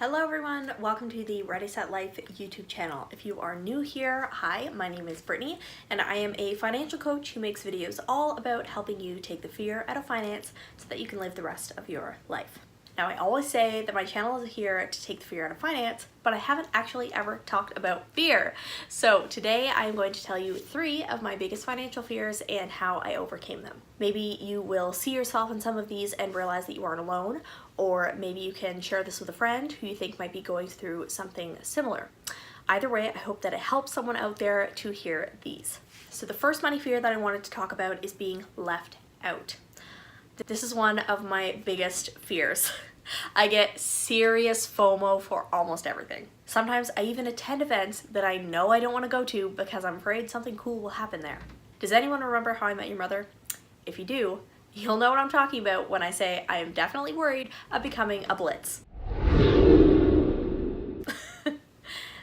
Hello everyone, welcome to the Ready Set Life YouTube channel. If you are new here, hi, my name is Brittany and I am a financial coach who makes videos all about helping you take the fear out of finance so that you can live the rest of your life. Now I always say that my channel is here to take the fear out of finance, but I haven't actually ever talked about fear. So today I'm going to tell you 3 of my biggest financial fears and how I overcame them. Maybe you will see yourself in some of these and realize that you aren't alone, or maybe you can share this with a friend who you think might be going through something similar. Either way, I hope that it helps someone out there to hear these. So the first money fear that I wanted to talk about is being left out. This is one of my biggest fears. I get serious FOMO for almost everything. Sometimes I even attend events that I know I don't want to go to because I'm afraid something cool will happen there. Does anyone remember How I Met Your Mother? If you do, you'll know what I'm talking about when I say I am definitely worried of becoming a blitz.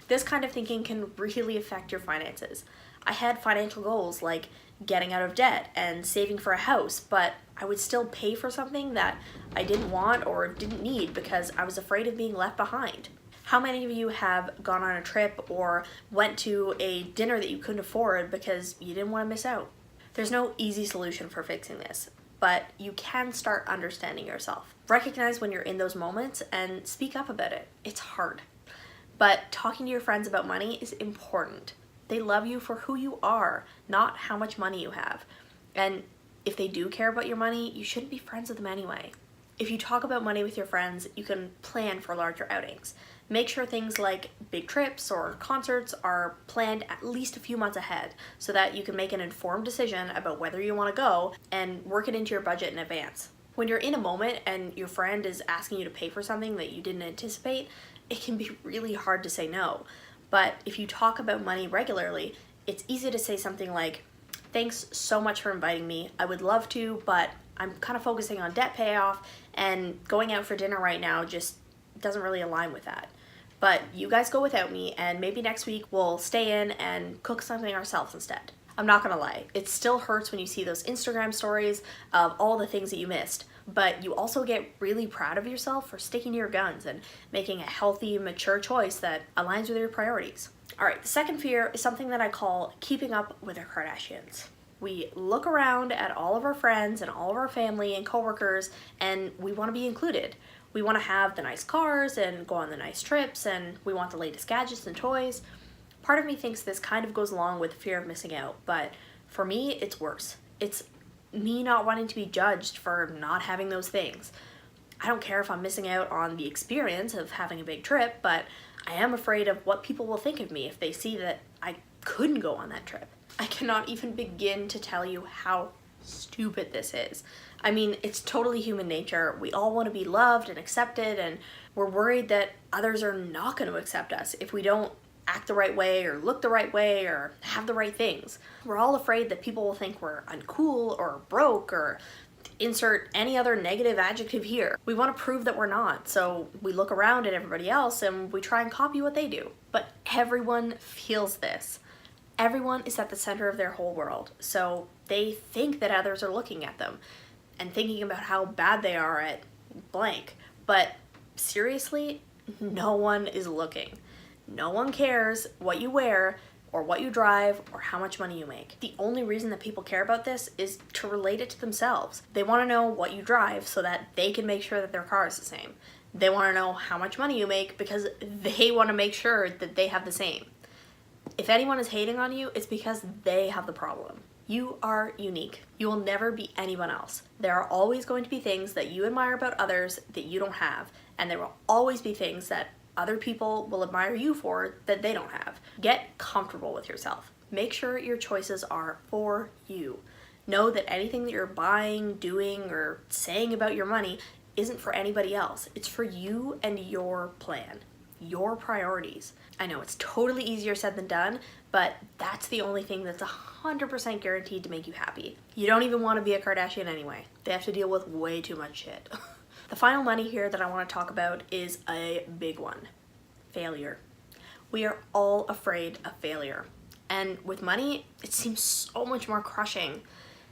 This kind of thinking can really affect your finances. I had financial goals like getting out of debt and saving for a house, but I would still pay for something that I didn't want or didn't need because I was afraid of being left behind. How many of you have gone on a trip or went to a dinner that you couldn't afford because you didn't want to miss out? There's no easy solution for fixing this, but you can start understanding yourself. Recognize when you're in those moments and speak up about it. It's hard, but talking to your friends about money is important. They love you for who you are, not how much money you have. And if they do care about your money, you shouldn't be friends with them anyway. If you talk about money with your friends, you can plan for larger outings. Make sure things like big trips or concerts are planned at least a few months ahead so that you can make an informed decision about whether you want to go and work it into your budget in advance. When you're in a moment and your friend is asking you to pay for something that you didn't anticipate, it can be really hard to say no. But if you talk about money regularly, it's easy to say something like, "Thanks so much for inviting me. I would love to, but I'm kind of focusing on debt payoff and going out for dinner right now just doesn't really align with that. But you guys go without me and maybe next week we'll stay in and cook something ourselves instead." I'm not gonna lie, it still hurts when you see those Instagram stories of all the things that you missed, but you also get really proud of yourself for sticking to your guns and making a healthy, mature choice that aligns with your priorities. All right, the second fear is something that I call keeping up with the Kardashians. We look around at all of our friends and all of our family and coworkers and we want to be included. We want to have the nice cars and go on the nice trips and we want the latest gadgets and toys. Part of me thinks this kind of goes along with the fear of missing out, but for me, it's worse. It's me not wanting to be judged for not having those things. I don't care if I'm missing out on the experience of having a big trip, but I am afraid of what people will think of me if they see that I couldn't go on that trip. I cannot even begin to tell you how stupid this is. I mean, it's totally human nature. We all want to be loved and accepted, and we're worried that others are not going to accept us if we don't act the right way or look the right way or have the right things. We're all afraid that people will think we're uncool or broke or insert any other negative adjective here. We want to prove that we're not, so we look around at everybody else and we try and copy what they do. But everyone feels this. Everyone is at the center of their whole world, so they think that others are looking at them and thinking about how bad they are at blank. But seriously, no one is looking. No one cares what you wear or what you drive or how much money you make. The only reason that people care about this is to relate it to themselves. They want to know what you drive so that they can make sure that their car is the same. They want to know how much money you make because they want to make sure that they have the same. If anyone is hating on you, it's because they have the problem. You are unique. You will never be anyone else. There are always going to be things that you admire about others that you don't have, and there will always be things that other people will admire you for that they don't have. Get comfortable with yourself. Make sure your choices are for you. Know that anything that you're buying, doing, or saying about your money isn't for anybody else. It's for you and your plan, your priorities. I know it's totally easier said than done, but that's the only thing that's 100% guaranteed to make you happy. You don't even want to be a Kardashian anyway. They have to deal with way too much shit. The final money here that I want to talk about is a big one. Failure. We are all afraid of failure. And with money, it seems so much more crushing.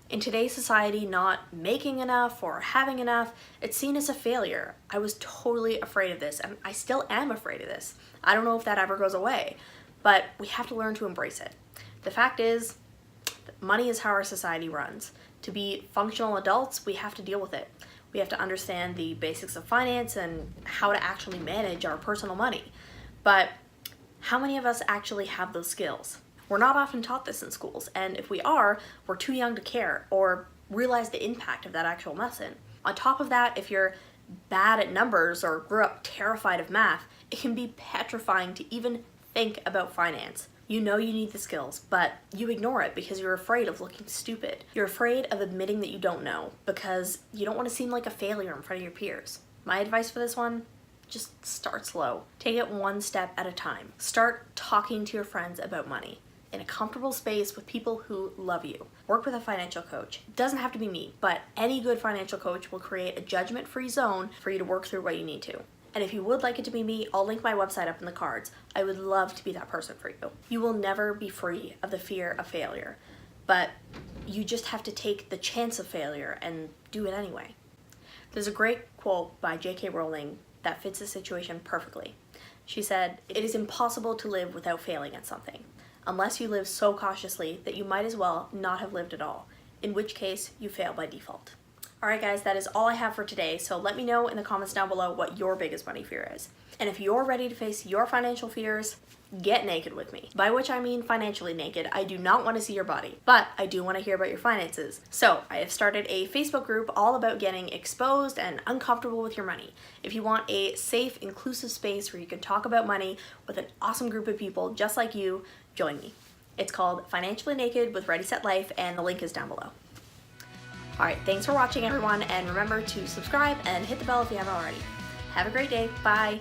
In today's society, not making enough or having enough, it's seen as a failure. I was totally afraid of this, and I still am afraid of this. I don't know if that ever goes away, but we have to learn to embrace it. The fact is, money is how our society runs. To be functional adults, we have to deal with it. We have to understand the basics of finance and how to actually manage our personal money. But how many of us actually have those skills? We're not often taught this in schools, and if we are, we're too young to care or realize the impact of that actual lesson. On top of that, if you're bad at numbers or grew up terrified of math, it can be petrifying to even think about finance. You know you need the skills, but you ignore it because you're afraid of looking stupid. You're afraid of admitting that you don't know because you don't want to seem like a failure in front of your peers. My advice for this one? Just start slow. Take it one step at a time. Start talking to your friends about money in a comfortable space with people who love you. Work with a financial coach. It doesn't have to be me, but any good financial coach will create a judgment-free zone for you to work through what you need to. And if you would like it to be me, I'll link my website up in the cards. I would love to be that person for you. You will never be free of the fear of failure, but you just have to take the chance of failure and do it anyway. There's a great quote by J.K. Rowling that fits the situation perfectly. She said, "It is impossible to live without failing at something, unless you live so cautiously that you might as well not have lived at all, in which case you fail by default." Alright guys, that is all I have for today, so let me know in the comments down below what your biggest money fear is. And if you're ready to face your financial fears, get naked with me. By which I mean financially naked. I do not want to see your body, but I do want to hear about your finances. So I have started a Facebook group all about getting exposed and uncomfortable with your money. If you want a safe, inclusive space where you can talk about money with an awesome group of people just like you, join me. It's called Financially Naked with Ready Set Life, and the link is down below. Alright, thanks for watching everyone, and remember to subscribe and hit the bell if you haven't already. Have a great day. Bye!